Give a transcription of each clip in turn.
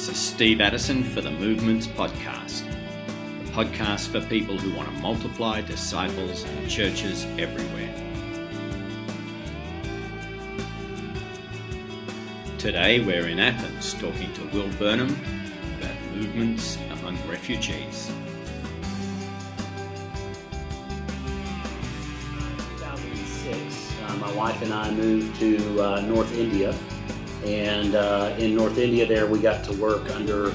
This is Steve Addison for the Movements Podcast, the podcast for people who want to multiply disciples and churches everywhere. Today we're in Athens talking to Will Burnham about movements among refugees. 2006, my wife and I moved to North India. And in North India there, we got to work under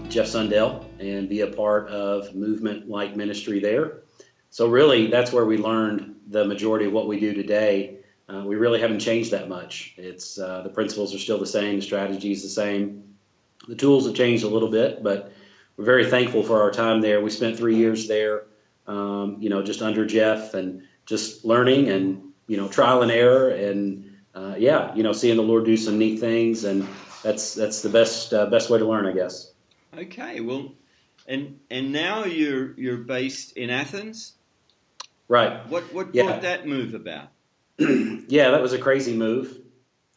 Jeff Sundell and be a part of movement-like ministry there. So really, that's where we learned the majority of what we do today. We really haven't changed that much. It's the principles are still the same, the strategy is the same. The tools have changed a little bit, but we're very thankful for our time there. We spent 3 years there, just under Jeff and just learning and, trial and error and seeing the Lord do some neat things, and that's the best way to learn, I guess. Okay, well, and now you're based in Athens, right? What brought that move about? Yeah, that was a crazy move.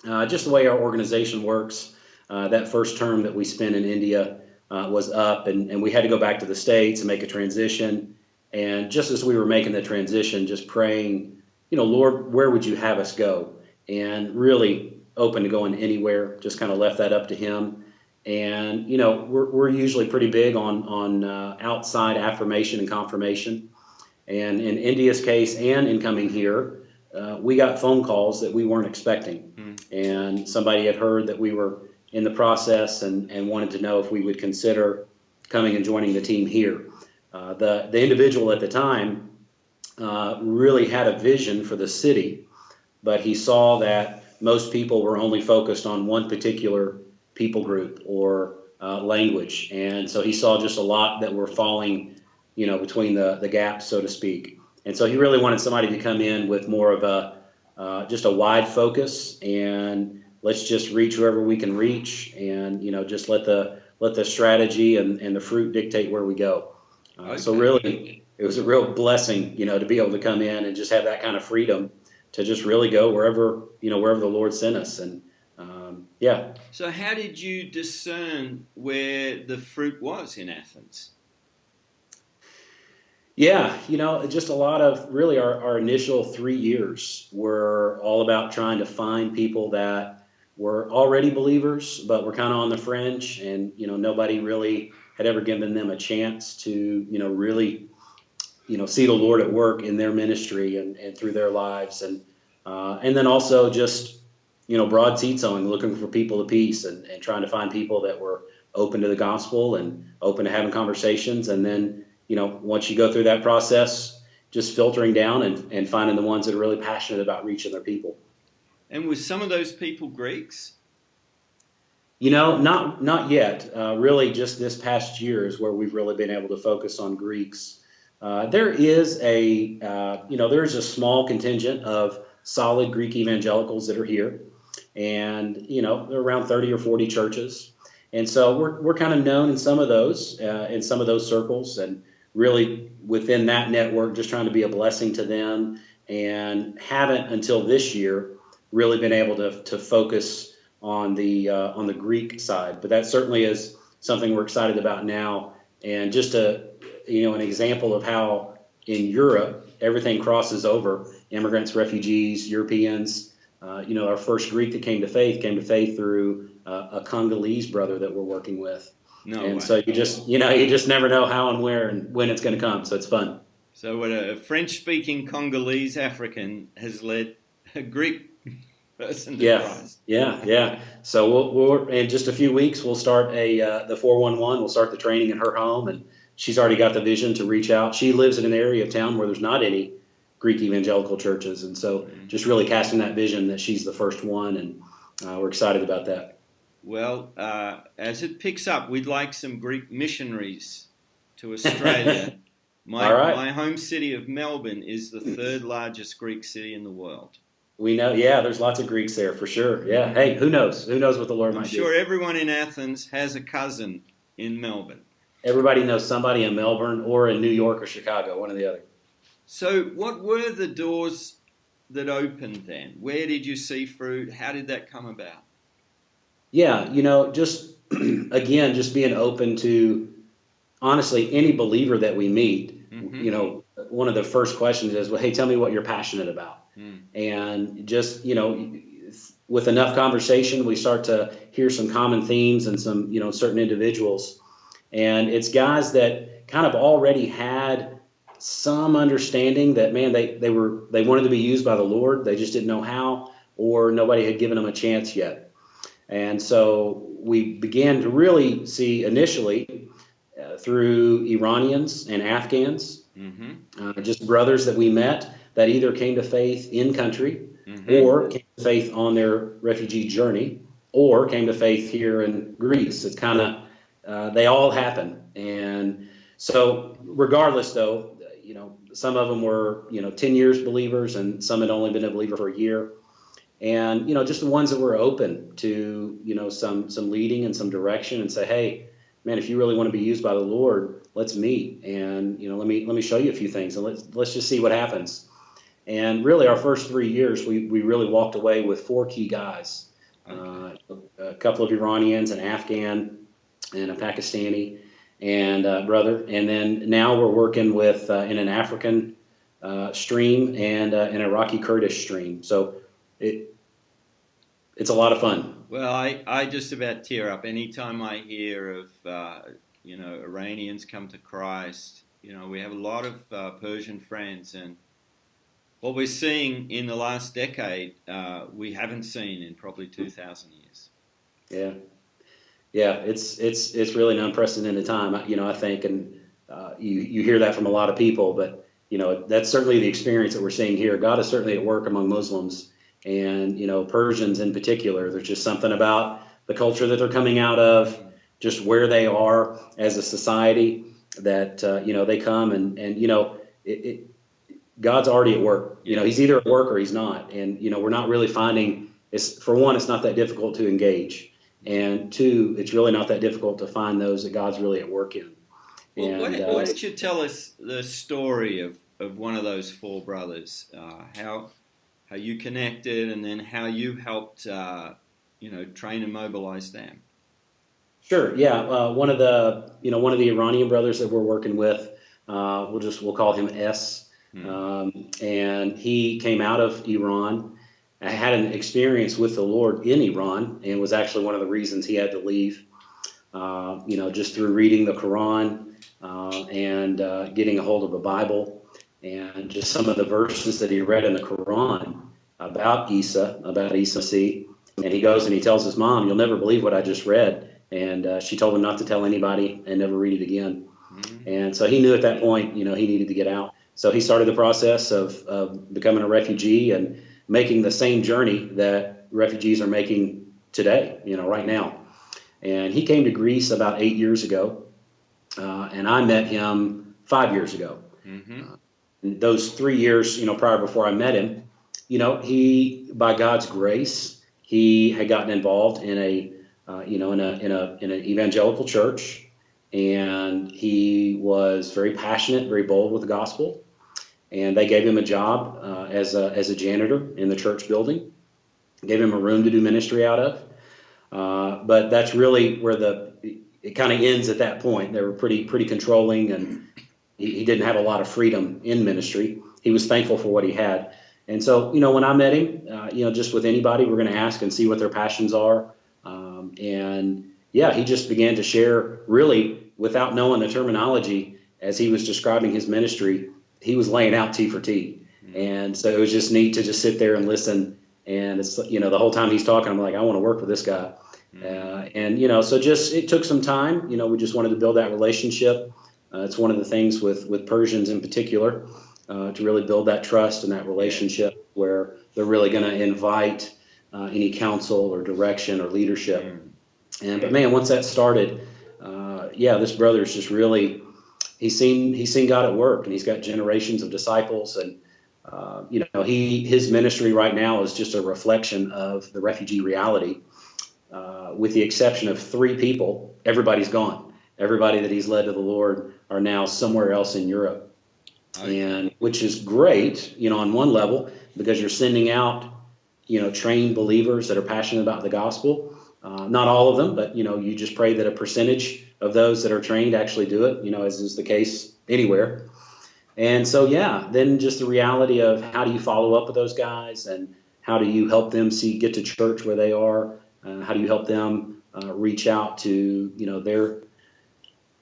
Just the way our organization works. That first term that we spent in India was up, and we had to go back to the States and make a transition. And just as we were making the transition, just praying, Lord, where would you have us go? And really open to going anywhere, just kind of left that up to him. And, we're usually pretty big on outside affirmation and confirmation. And in India's case and in coming here, we got phone calls that we weren't expecting. And somebody had heard that we were in the process and wanted to know if we would consider coming and joining the team here. The individual at the time really had a vision for the city, but he saw that most people were only focused on one particular people group or language. And so he saw just a lot that were falling, between the gaps, so to speak. And so he really wanted somebody to come in with more of just a wide focus, and let's just reach whoever we can reach, and, just let the strategy and the fruit dictate where we go. Okay. So really, it was a real blessing, to be able to come in and just have that kind of freedom to just really go wherever the Lord sent us. And So how did you discern where the fruit was in Athens? Yeah, just a lot of really our initial 3 years were all about trying to find people that were already believers, but were kind of on the fringe, and, nobody really had ever given them a chance to, really see the Lord at work in their ministry and through their lives. And then also just, broad seed sowing, looking for people of peace and trying to find people that were open to the gospel and open to having conversations. And then, once you go through that process, just filtering down and finding the ones that are really passionate about reaching their people. And were some of those people Greeks? Not yet. Really, just this past year is where we've really been able to focus on Greeks. There is a small contingent of solid Greek evangelicals that are here, and there are around 30 or 40 churches, and so we're kind of known in some of those circles, and really within that network, just trying to be a blessing to them, and haven't until this year really been able to focus on the Greek side. But that certainly is something we're excited about now, and just an example of how in Europe everything crosses over: immigrants, refugees, Europeans. Our first Greek that came to faith through a Congolese brother that we're working with. So you just never know how and where and when it's going to come. So it's fun. So what a French-speaking Congolese African has led a Greek person to Christ. Yeah. So we'll in just a few weeks we'll start the 411. We'll start the training in her home, and she's already got the vision to reach out. She lives in an area of town where there's not any Greek evangelical churches, and so just really casting that vision that she's the first one, and we're excited about that. Well, as it picks up, we'd like some Greek missionaries to Australia. My home city of Melbourne is the third largest Greek city in the world. We know, there's lots of Greeks there for sure. Yeah, hey, who knows? Who knows what the Lord might do? I'm sure everyone in Athens has a cousin in Melbourne. Everybody knows somebody in Melbourne or in New York or Chicago, one or the other. So what were the doors that opened then? Where did you see fruit? How did that come about? Yeah, just again, just being open to, honestly, any believer that we meet. Mm-hmm. One of the first questions is, well, hey, tell me what you're passionate about. And just, with enough conversation, we start to hear some common themes and some, certain individuals. And it's guys that kind of already had some understanding that, man, they wanted to be used by the Lord. They just didn't know how, or nobody had given them a chance yet. And so we began to really see initially through Iranians and Afghans, just brothers that we met that either came to faith in country, or came to faith on their refugee journey, or came to faith here in Greece. It's kind of, they all happen. And so regardless, though, some of them were, 10 years believers, and some had only been a believer for a year. And, just the ones that were open to, some leading and some direction, and say, hey, man, if you really want to be used by the Lord, let's meet. And, let me show you a few things, and let's just see what happens. And really, our first 3 years, we really walked away with 4 key guys, a couple of Iranians, an Afghan, and a Pakistani, and brother. And then now we're working with in an African stream and an Iraqi Kurdish stream. So it's a lot of fun. Well, I just about tear up anytime I hear of Iranians come to Christ. We have a lot of Persian friends, and what we're seeing in the last decade, we haven't seen in probably 2,000 years. Yeah, it's really an unprecedented time, I think, and you hear that from a lot of people, but that's certainly the experience that we're seeing here. God is certainly at work among Muslims, and Persians in particular. There's just something about the culture that they're coming out of, just where they are as a society, that they come and God's already at work. He's either at work or he's not. And, we're not really finding, for one, it's not that difficult to engage. And two, it's really not that difficult to find those that God's really at work in. Well, why don't you tell us the story of one of those 4 brothers, how you connected, and then how you helped, train and mobilize them? Sure. Yeah. One of the Iranian brothers that we're working with, we'll call him S. And he came out of Iran. I had an experience with the Lord in Iran, and was actually one of the reasons he had to leave, just through reading the Quran and getting a hold of a Bible, and just some of the verses that he read in the Quran about Isa Masih. And he goes and he tells his mom, "You'll never believe what I just read." And she told him not to tell anybody and never read it again. And so he knew at that point, he needed to get out. So he started the process of becoming a refugee and making the same journey that refugees are making today, right now. And he came to Greece about 8 years ago, and I met him 5 years ago. Those 3 years, prior before I met him, he, by God's grace, he had gotten involved in an evangelical church, and he was very passionate, very bold with the gospel. And they gave him a job as a janitor in the church building, gave him a room to do ministry out of. But that's really where it kind of ends at that point. They were pretty controlling, and he didn't have a lot of freedom in ministry. He was thankful for what he had. And so, when I met him, just with anybody, we're going to ask and see what their passions are. He just began to share, really, without knowing the terminology, as he was describing his ministry. He was laying out T for T. And so it was just neat to just sit there and listen. And it's, the whole time he's talking, I'm like, I want to work with this guy. So it took some time. We just wanted to build that relationship. It's one of the things with Persians in particular, to really build that trust and that relationship where they're really going to invite any counsel or direction or leadership. But man, once that started, this brother is just really, he's seen God at work, and he's got generations of disciples, and his ministry right now is just a reflection of the refugee reality. With the exception of 3 people, everybody's gone. Everybody that he's led to the Lord are now somewhere else in Europe, and which is great, on one level, because you're sending out, trained believers that are passionate about the gospel. Not all of them, but you just pray that a percentage of those that are trained actually do it, as is the case anywhere. And so, then just the reality of how do you follow up with those guys, and how do you help them get to church where they are? How do you help them reach out to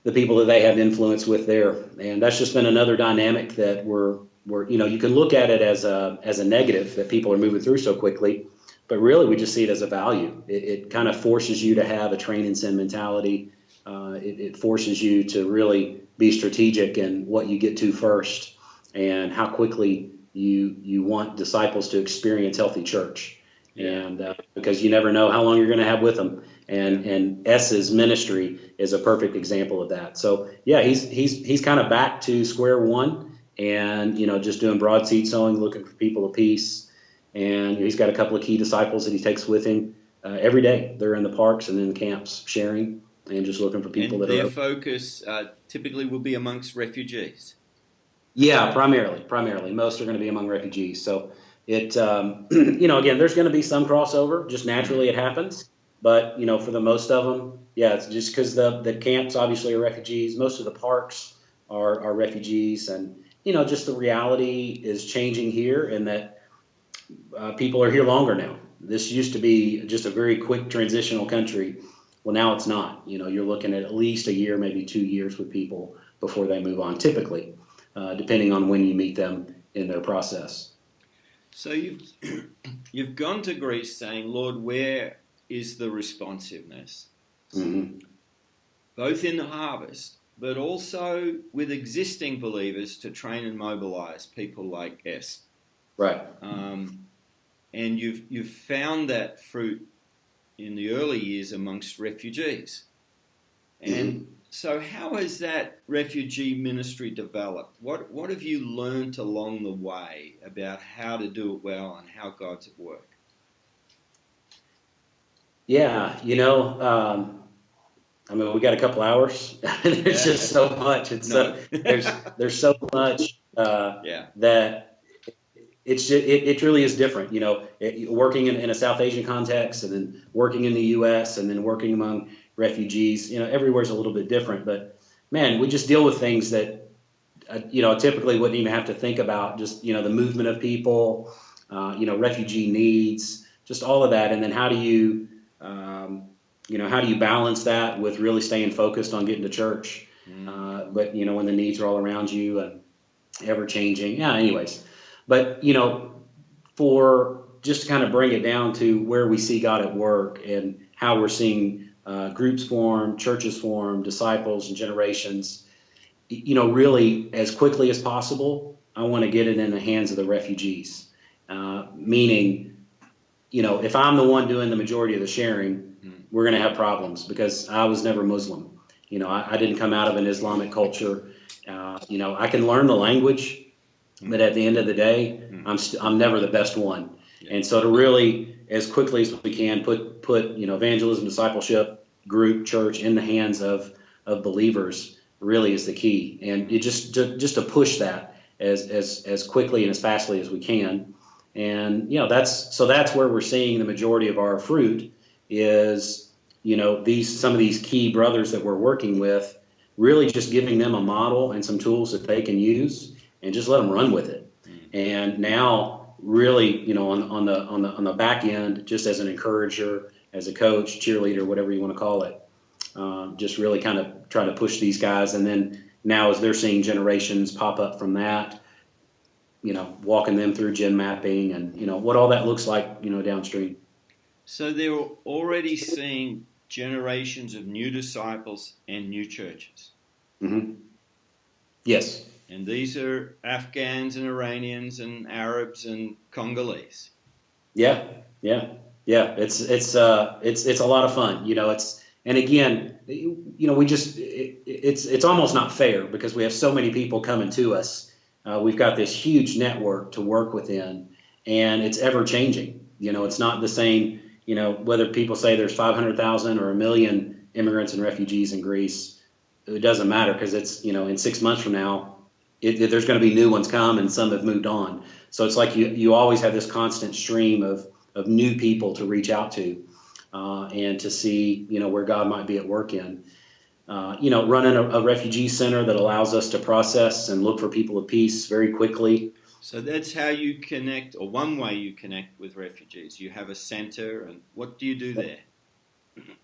the people that they have influence with there? And that's just been another dynamic that we're you can look at it as a negative that people are moving through so quickly, but really we just see it as a value. It kind of forces you to have a train and send mentality. It forces you to really be strategic in what you get to first, and how quickly you want disciples to experience healthy church. And because you never know how long you're going to have with them, and S's ministry is a perfect example of that. So he's kind of back to square one, and just doing broad seed sowing, looking for people of peace. And he's got a couple of key disciples that he takes with him every day. They're in the parks and in the camps sharing, and just looking for people and that their are focus typically will be amongst refugees. Yeah, primarily. Most are going to be among refugees. So it, again, there's going to be some crossover. Just naturally it happens. But, for the most of them, it's just because the camps obviously are refugees. Most of the parks are refugees. And, just the reality is changing here, in that people are here longer now. This used to be just a very quick transitional country. Well, now it's not. You're looking at least a year, maybe 2 years with people before they move on, typically. Depending on when you meet them in their process. So you've gone to Greece saying, Lord, where is the responsiveness? Mm-hmm. Both in the harvest, but also with existing believers to train and mobilize people like S. Right. And you've found that fruit in the early years amongst refugees. And so how has that refugee ministry developed? What have you learned along the way about how to do it well and how God's at work? Yeah, we got a couple hours. There's just so much. There's so much that it really is different. Working in a South Asian context, and then working in the U.S., and then working among refugees, everywhere's a little bit different, but man, we just deal with things that, typically wouldn't even have to think about. Just, the movement of people, refugee needs, just all of that. And then how do you balance that with really staying focused on getting to church? But, when the needs are all around you and ever changing. Anyways, but, for just to kind of bring it down to where we see God at work and how we're seeing groups form, churches form, disciples and generations, really as quickly as possible, I want to get it in the hands of the refugees. Meaning, if I'm the one doing the majority of the sharing, we're going to have problems, because I was never Muslim. I didn't come out of an Islamic culture. I can learn the language, but at the end of the day, I'm never the best one. And so to really, as quickly as we can, put evangelism, discipleship, group, church in the hands of believers really is the key. And it just to push that as quickly and as fastly as we can. And that's where we're seeing the majority of our fruit is some of these key brothers that we're working with, really just giving them a model and some tools that they can use, and just let them run with it. And now, really, on the back end, just as an encourager, as a coach, cheerleader, whatever you want to call it, just really kind of try to push these guys. And then now, as they're seeing generations pop up from that, walking them through gen mapping and what all that looks like, downstream. So they're already seeing generations of new disciples and new churches. Mm-hmm. Yes. And these are Afghans and Iranians and Arabs and Congolese. Yeah. It's a lot of fun. And again, it's almost not fair, because we have so many people coming to us. We've got this huge network to work within, and it's ever changing. It's not the same. Whether people say there's 500,000 or 1 million immigrants and refugees in Greece, it doesn't matter, because it's in 6 months from now. There's going to be new ones come, and some have moved on. So it's like you always have this constant stream of new people to reach out to. and to see, where God might be at work in. Running a refugee center that allows us to process and look for people of peace very quickly. So that's how you connect, or one way you connect with refugees. You have a center, and what do you do there?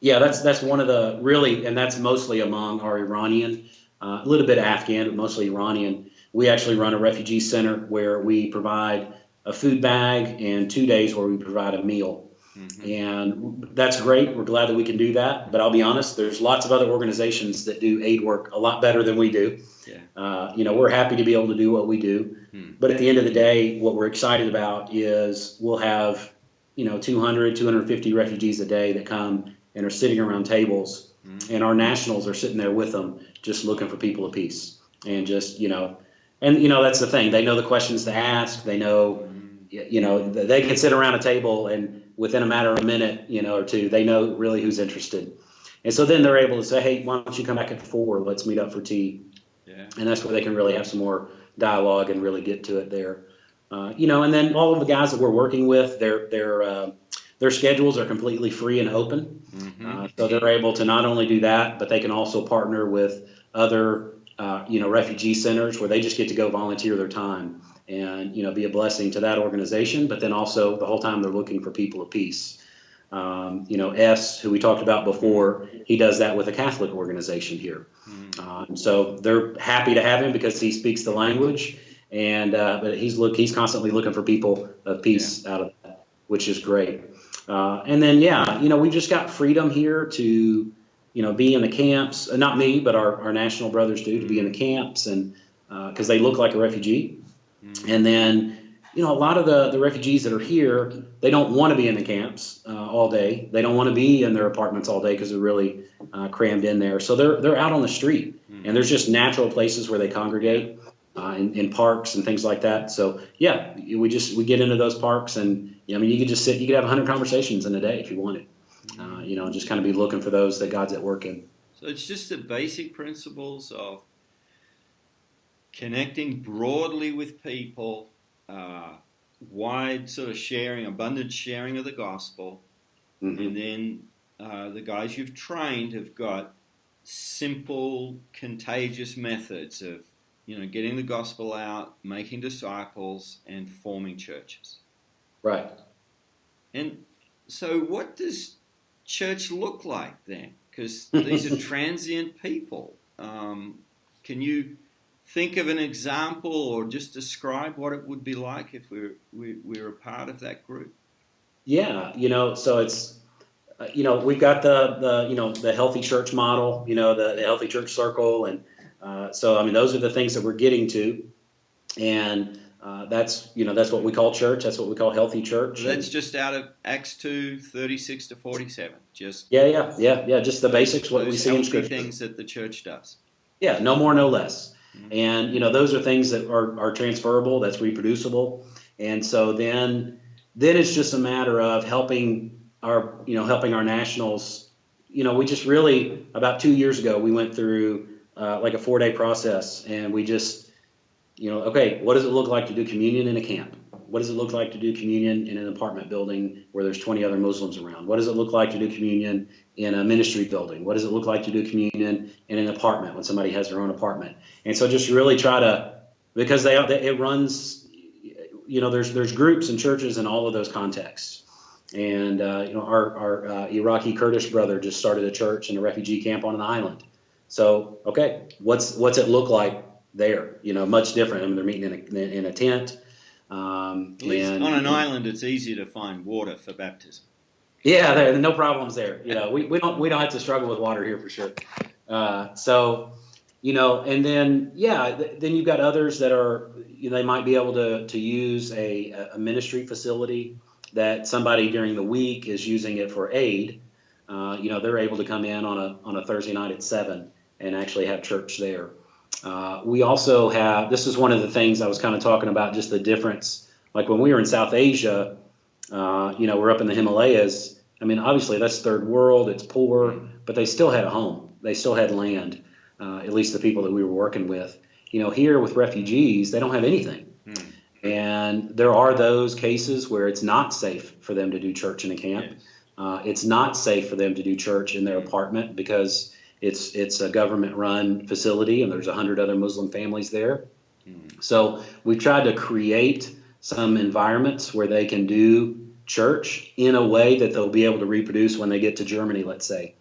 Yeah, that's one of the really, and that's mostly among our Iranian, a little bit Afghan, but mostly Iranian. We actually run a refugee center where we provide a food bag and 2 days where we provide a meal. Mm-hmm. And that's great. We're glad that we can do that. But I'll be honest, there's lots of other organizations that do aid work a lot better than we do. Yeah. We're happy to be able to do what we do. But at the end of the day, what we're excited about is we'll have, 200, 250 refugees a day that come and are sitting around tables. And our nationals are sitting there with them, just looking for people of peace. And just, that's the thing. They know the questions to ask. They know, they can sit around a table and within a matter of a minute, or two, they know really who's interested. And so then they're able to say, hey, why don't you come back at 4? Let's meet up for tea. Yeah. And that's where they can really have some more dialogue and really get to it there. And then all of the guys that we're working with, their schedules are completely free and open. Mm-hmm. So they're able to not only do that, but they can also partner with other, refugee centers where they just get to go volunteer their time and, be a blessing to that organization. But then also the whole time they're looking for people of peace. S, who we talked about before, he does that with a Catholic organization here. So they're happy to have him because he speaks the language. And but he's constantly looking for people of peace out of that, which is great. And then, we just got freedom here to, be in the camps. Not me, but our national brothers do, to be in the camps, and because they look like a refugee. And then, a lot of the refugees that are here, they don't want to be in the camps all day. They don't want to be in their apartments all day because they're really crammed in there. So they're out on the street, and there's just natural places where they congregate. In parks and things like that. So we get into those parks, and you could just sit. You could have 100 conversations in a day if you wanted. Just kind of be looking for those that God's at work in. So it's just the basic principles of connecting broadly with people, wide sort of sharing, abundant sharing of the gospel, and then the guys you've trained have got simple, contagious methods of getting the gospel out, making disciples, and forming churches. Right. And so what does church look like then? Because these are transient people. Can you think of an example or just describe what it would be like if we're a part of that group? Yeah, so it's, we've got the healthy church model, the healthy church circle, and those are the things that we're getting to, and that's what we call church. That's what we call healthy church. That's just out of Acts 2:36-47. Just just the basics. What we see in Scripture. Things that the church does. Yeah, no more, no less. Mm-hmm. And those are things that are transferable. That's reproducible. And so then it's just a matter of helping our nationals. We just really about 2 years ago we went through like a 4-day process, and we just, what does it look like to do communion in a camp? What does it look like to do communion in an apartment building where there's 20 other Muslims around? What does it look like to do communion in a ministry building? What does it look like to do communion in an apartment when somebody has their own apartment? And so just really try to, because it runs, there's groups and churches in all of those contexts. And, our Iraqi Kurdish brother just started a church in a refugee camp on an island. So, what's it look like there? Much different. They're meeting in a tent. At least on an island, it's easier to find water for baptism. Yeah, there no problems there. We don't have to struggle with water here for sure. And then then you've got others that are they might be able to use a ministry facility that somebody during the week is using it for aid. They're able to come in on a Thursday night at 7 and actually have church there. We also have, this is one of the things I was kind of talking about, just the difference. Like when we were in South Asia, we're up in the Himalayas. Obviously that's third world, it's poor, but they still had a home. They still had land, at least the people that we were working with. Here with refugees, they don't have anything. And there are those cases where it's not safe for them to do church in a camp. Yes. It's not safe for them to do church in their apartment because it's a government-run facility and there's 100 other Muslim families there. So we've tried to create some environments where they can do church in a way that they'll be able to reproduce when they get to Germany, let's say.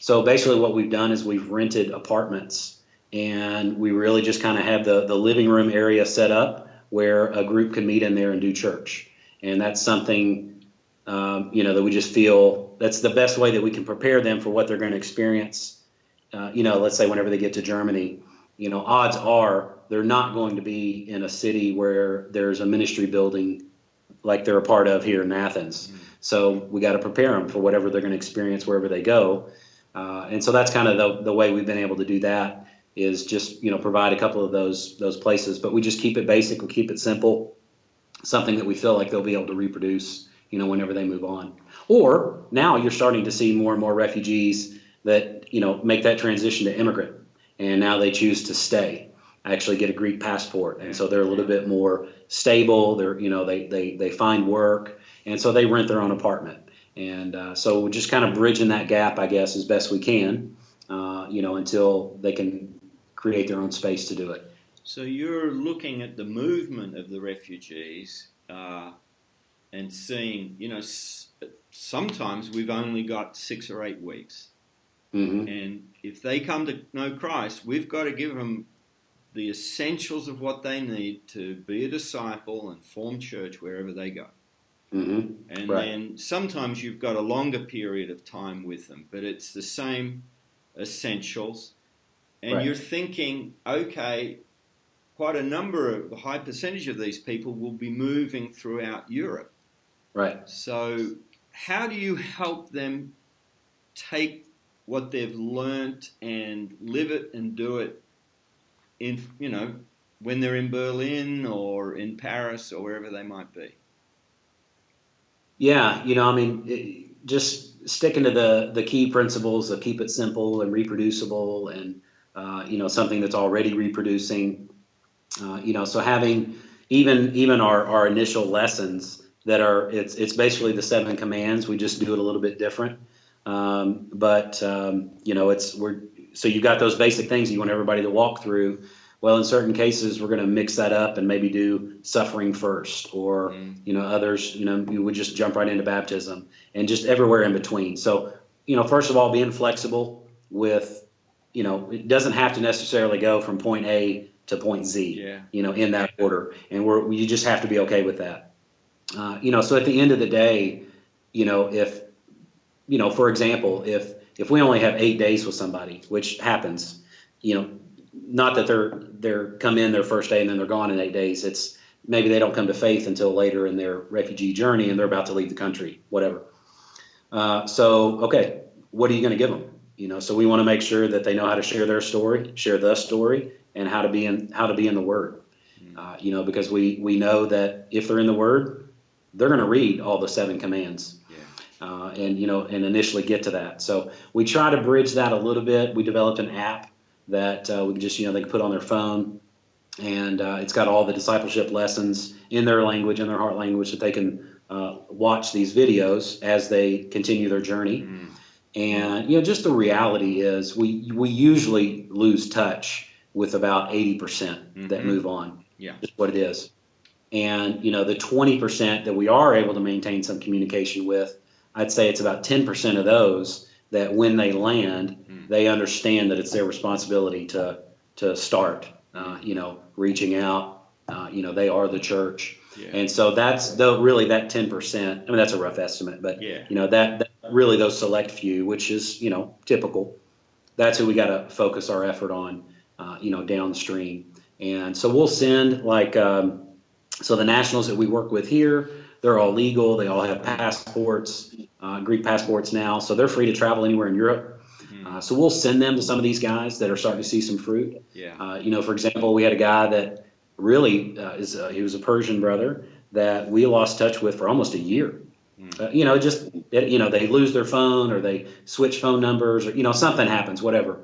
So basically what we've done is we've rented apartments, and we really just kind of have the living room area set up where a group can meet in there and do church. And that's something, that we just feel that's the best way that we can prepare them for what they're going to experience. Let's say whenever they get to Germany, odds are they're not going to be in a city where there's a ministry building like they're a part of here in Athens. So we got to prepare them for whatever they're going to experience wherever they go. And so that's kind of the way we've been able to do that, is just, provide a couple of those places. But we just keep it basic, we keep it simple, something that we feel like they'll be able to reproduce, whenever they move on. Or now you're starting to see more and more refugees that, make that transition to immigrant. And now they choose to stay, actually get a Greek passport. And so they're a little bit more stable. They're, they find work. And so they rent their own apartment. And so we're just kind of bridging that gap, I guess, as best we can, until they can create their own space to do it. So you're looking at the movement of the refugees and seeing, sometimes we've only got 6 or 8 weeks. Mm-hmm. And if they come to know Christ, we've got to give them the essentials of what they need to be a disciple and form church wherever they go. Mm-hmm. And then sometimes you've got a longer period of time with them, but it's the same essentials. And you're thinking, okay, quite a high percentage of these people will be moving throughout Europe. Right. So how do you help them take what they've learnt and live it and do it in, when they're in Berlin or in Paris or wherever they might be? Yeah, just sticking to the key principles of keep it simple and reproducible and, something that's already reproducing, so having even our initial lessons that are, it's basically the 7 commands. We just do it a little bit different. So you've got those basic things you want everybody to walk through. Well, in certain cases, we're going to mix that up and maybe do suffering first, or, others, you would just jump right into baptism and just everywhere in between. So, first of all, being flexible with, it doesn't have to necessarily go from point A to point Z, in that order. And you just have to be okay with that. So at the end of the day, if, for example, if we only have 8 days with somebody, which happens, not that they're come in their first day and then they're gone in 8 days. It's maybe they don't come to faith until later in their refugee journey and they're about to leave the country, whatever. Okay, what are you going to give them? So we want to make sure that they know how to share their story, share the story, and how to be in the Word. Because we know that if they're in the Word, they're going to read all the 7 commands. And initially get to that. So we try to bridge that a little bit. We developed an app that we can just, they can put on their phone, and it's got all the discipleship lessons in their language, in their heart language, that they can watch these videos as they continue their journey. Mm. And, just the reality is we usually lose touch with about 80% that move on. Yeah. Just what it is. And, the 20% that we are able to maintain some communication with, I'd say it's about 10% of those that when they land, they understand that it's their responsibility to start, reaching out. They are the church. Yeah. And so that's really that 10%. I mean, that's a rough estimate, but, that really those select few, which is, typical. That's who we got to focus our effort on, downstream. And so we'll send so the nationals that we work with here, they're all legal. They all have passports, Greek passports now. So they're free to travel anywhere in Europe. So we'll send them to some of these guys that are starting to see some fruit. Yeah. For example, we had a guy that really he was a Persian brother that we lost touch with for almost a year. They lose their phone or they switch phone numbers or, something happens, whatever.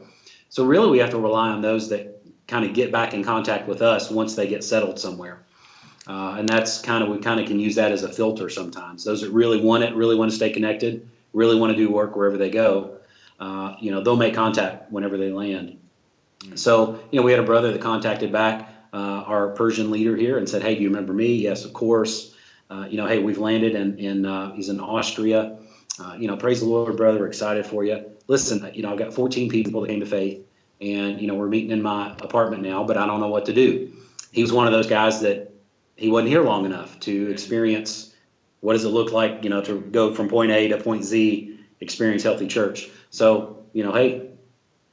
So really we have to rely on those that kind of get back in contact with us once they get settled somewhere. And that's we can use that as a filter sometimes. Those that really want to stay connected, really want to do work wherever they go, they'll make contact whenever they land. So, we had a brother that contacted back our Persian leader here and said, "Hey, do you remember me?" "Yes, of course." "Hey, we've landed he's in Austria. Praise the Lord, brother. We're excited for you. Listen, I've got 14 people that came to faith, and, we're meeting in my apartment now, but I don't know what to do." He was one of those guys that he wasn't here long enough to experience what does it look like, to go from point A to point Z, experience healthy church. So, hey,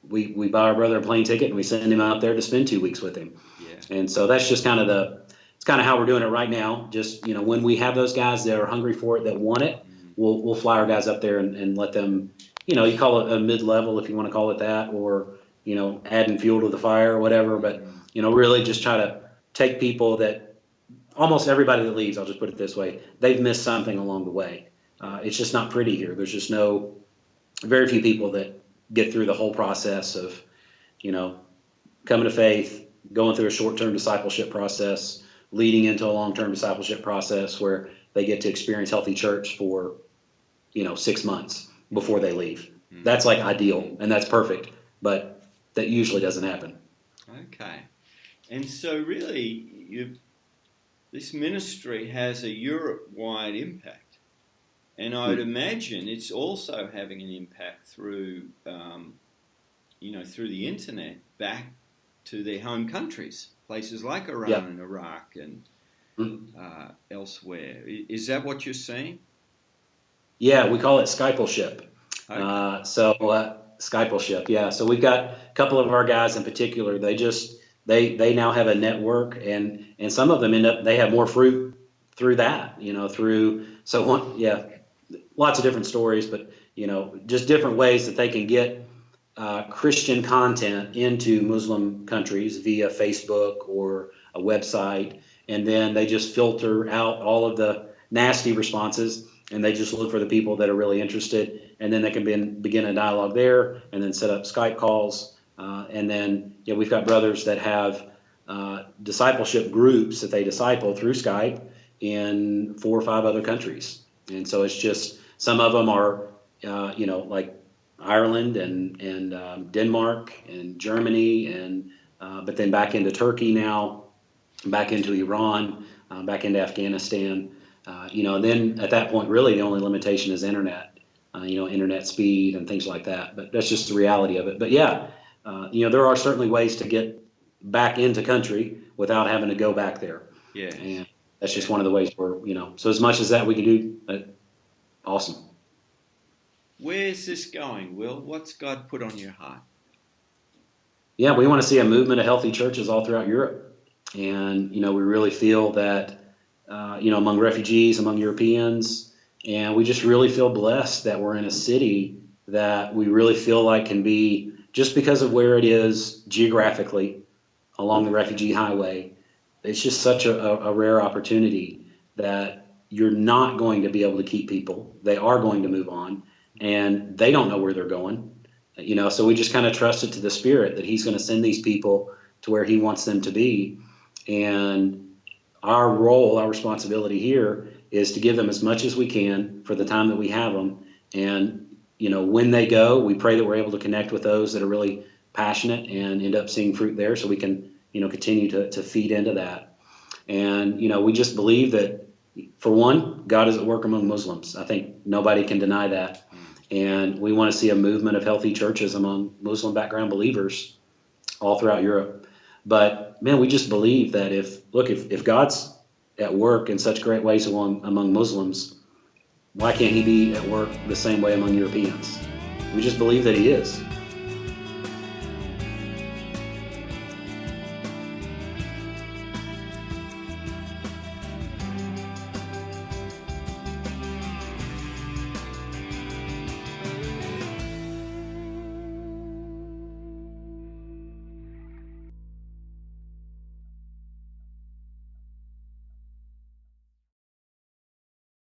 we buy our brother a plane ticket and we send him out there to spend 2 weeks with him. Yeah. And so that's just kind of how we're doing it right now. Just, when we have those guys that are hungry for it, that want it, we'll fly our guys up there and let them, you call it a mid-level if you want to call it that, or, adding fuel to the fire or whatever. But, really just try to take people that almost everybody that leaves, I'll just put it this way, they've missed something along the way. It's just not pretty here. There's just very few people that get through the whole process of, coming to faith, going through a short-term discipleship process, leading into a long-term discipleship process where they get to experience healthy church for, 6 months before they leave. Mm-hmm. That's like ideal, and that's perfect, but that usually doesn't happen. Okay. And so really, this ministry has a Europe-wide impact. And I would imagine it's also having an impact through the internet back to their home countries, places like Iran and Iraq and elsewhere. Is that what you're seeing? Yeah, we call it Skypleship. Okay. Skypleship, yeah. So we've got a couple of our guys in particular. They now have a network, and some of them they have more fruit through that. Lots of different stories, but just different ways that they can get Christian content into Muslim countries via Facebook or a website, and then they just filter out all of the nasty responses, and they just look for the people that are really interested, and then they can begin a dialogue there, and then set up Skype calls, and then we've got brothers that have discipleship groups that they disciple through Skype in 4 or 5 other countries, and so it's just some of them are like Ireland and Denmark and Germany, and but then back into Turkey now, back into Iran, back into Afghanistan. And then at that point, really the only limitation is internet, internet speed and things like that. But that's just the reality of it. But there are certainly ways to get back into country without having to go back there. Yeah. And that's just one of the ways where, so as much as that we can do, awesome. Where's this going, Will? What's God put on your heart? Yeah, we want to see a movement of healthy churches all throughout Europe. And, we really feel that, among refugees, among Europeans, and we just really feel blessed that we're in a city that we really feel like can be, just because of where it is geographically along the refugee highway, it's just such a rare opportunity that you're not going to be able to keep people. They are going to move on, and they don't know where they're going. So we just kind of trust it to the Spirit that He's going to send these people to where He wants them to be. And our role, our responsibility here is to give them as much as we can for the time that we have them. And, when they go, we pray that we're able to connect with those that are really passionate and end up seeing fruit there so we can, continue to feed into that. And, we just believe that, for one, God is at work among Muslims. I think nobody can deny that. And we want to see a movement of healthy churches among Muslim background believers all throughout Europe. But, man, we just believe that if God's at work in such great ways among Muslims, why can't He be at work the same way among Europeans? We just believe that He is.